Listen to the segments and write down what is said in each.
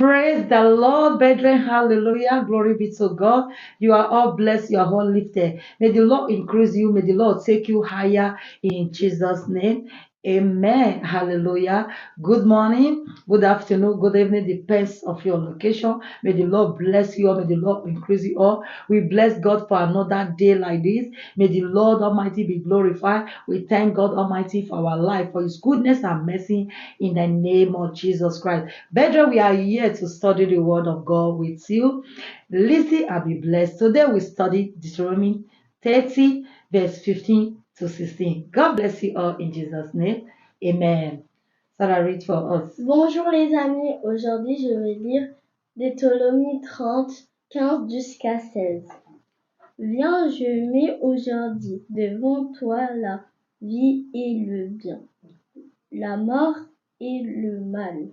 Praise the Lord, brethren. Hallelujah. Glory be to God. You are all blessed. You are all lifted. May the Lord increase you. May the Lord take you higher in Jesus' name. Amen. Hallelujah. Good morning, good afternoon, good evening, depends of your location. May the Lord bless you all. May the Lord increase you all. We bless God for another day like this. May the Lord Almighty be glorified. We thank God Almighty for our life, for His goodness and mercy in the name of Jesus Christ. Brethren, we are here to study the Word of God with you. Listen and be blessed. Today we study Deuteronomy 30, verse 15 to 16. God bless you all in Jesus' name. Amen. Sarah, read for us. Bonjour les amis, aujourd'hui je vais lire Deutéronomie 30, 15 jusqu'à 16. Viens, je mets aujourd'hui devant toi la vie et le bien, la mort et le mal,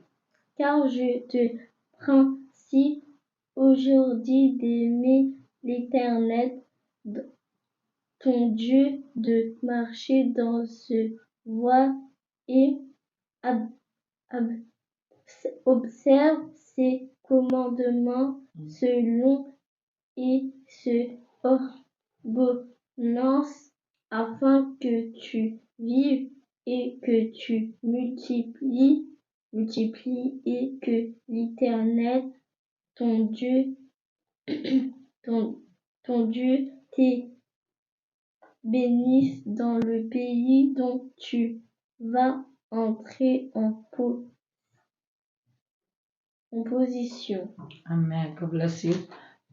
car je te principe aujourd'hui d'aimer l'Éternel, ton Dieu, de marcher dans ce voie et observe ses commandements selon et ce ordonnance afin que tu vives et que tu multiplies et que l'Éternel, ton Dieu, ton Dieu te bénisse dans le pays dont tu vas entrer en position. Amen. God bless you.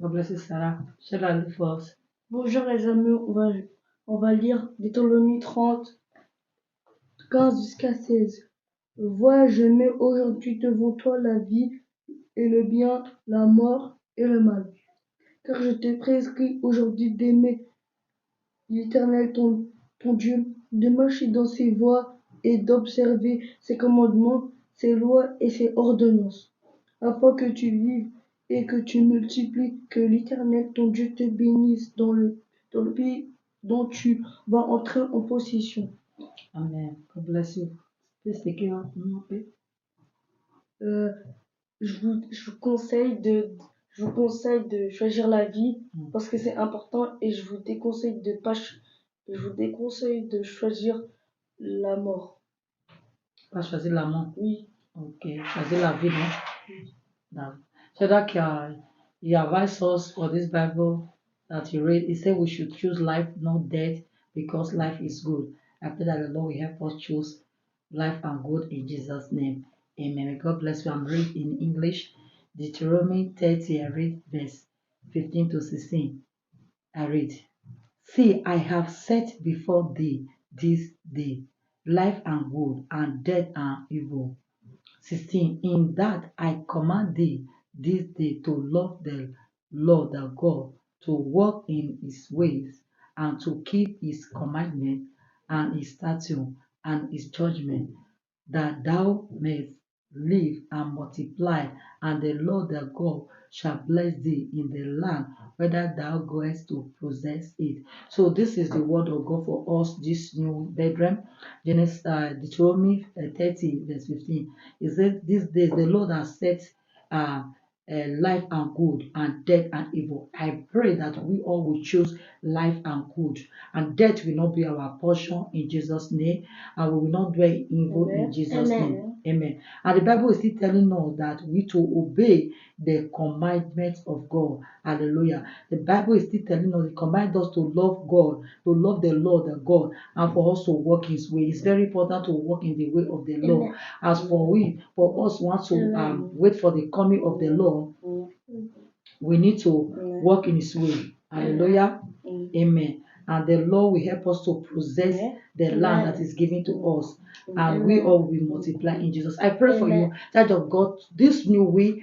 God bless you, Sarah. Shall I read for us? Bonjour les amis, on va lire Deutéronomie 30, 15 jusqu'à 16. Vois, je mets aujourd'hui devant toi la vie et le bien, la mort et le mal. Car je te prescris aujourd'hui d'aimer l'Éternel ton Dieu, de marcher dans ses voies et d'observer ses commandements, ses lois et ses ordonnances, afin que tu vives et que tu multiplies, que l'Éternel ton Dieu te bénisse dans le pays dont tu vas entrer en possession. Amen. God bless you. Please take it out. Je vous conseille de choisir la vie parce que c'est important et je vous déconseille de choisir la mort. Pas choisir la mort. Oui. Ok. Choisir la vie, non? No. So that he advised us for this Bible that you read. He said we should choose life, not death, because life is good. I pray that the Lord will help us choose life and good in Jesus' name. Amen. May God bless you. I'm reading in English. Deuteronomy 30, I read verse 15 to 16. I read, See, I have set before thee this day life and good, and death and evil. 16. In that I command thee this day to love the Lord thy God, to walk in his ways, and to keep his commandments and his statutes and his judgment, that thou mayest live and multiply, and the Lord thy God shall bless thee in the land whether thou goest to possess it. So this is the word of God for us, this new brethren. Deuteronomy 30 verse 15. It says, "These days the Lord has set life and good, and death and evil." I pray that we all will choose life and good, and death will not be our portion in Jesus' name, and we will not dwell in evil in Jesus' name. Amen. And the Bible is still telling us that we to obey the commandments of God. Hallelujah. The Bible is still telling us, it commands us to love God, to love the Lord, the God, and for us to walk his way. It's very important to walk in the way of the Lord. As for us want to wait for the coming of the Lord, we need to walk in his way. Hallelujah. Amen. And the Lord will help us to possess the land that is given to us, and we all will multiply in Jesus. I pray for you, Child of God, this new week,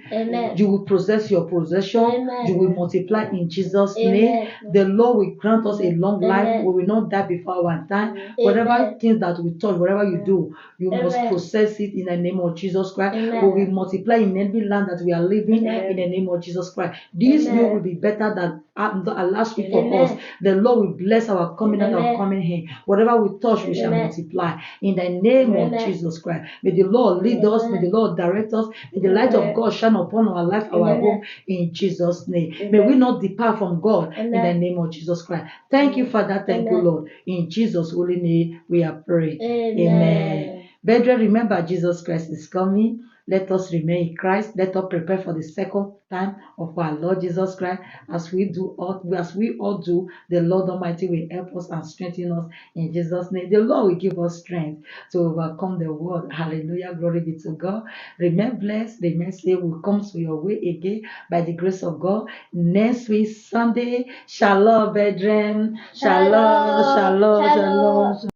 you will possess your possession, you will multiply in Jesus' name. The Lord will grant us a long life. We will not die before our time. Whatever things that we touch, whatever you do, you must possess it in the name of Jesus Christ. We will multiply in every land that we are living in the name of Jesus Christ. This year will be better than last week for us. The Lord will bless our coming and our coming in. Whatever we touch, we shall Amen. multiply. In the name of Amen. Jesus Christ. May the Lord lead us. May the Lord direct us. May the light of Amen. God shine upon our life, our Amen. home, in Jesus' name. May Amen. we not depart from God in the Amen. name of Jesus Christ. Thank you, Amen. Father. Thank you, Amen. Lord. In Jesus' holy name, we are praying. Amen. Amen. Brethren, remember Jesus Christ is coming. Let us remain in Christ. Let us prepare for the second time of our Lord Jesus Christ. As we all do, the Lord Almighty will help us and strengthen us in Jesus' name. The Lord will give us strength to overcome the world. Hallelujah. Glory be to God. Remain blessed. Remain safe. Will come to your way again by the grace of God. Next week, Sunday. Shalom, brethren. Shalom, Shalom. shalom, Shalom. shalom.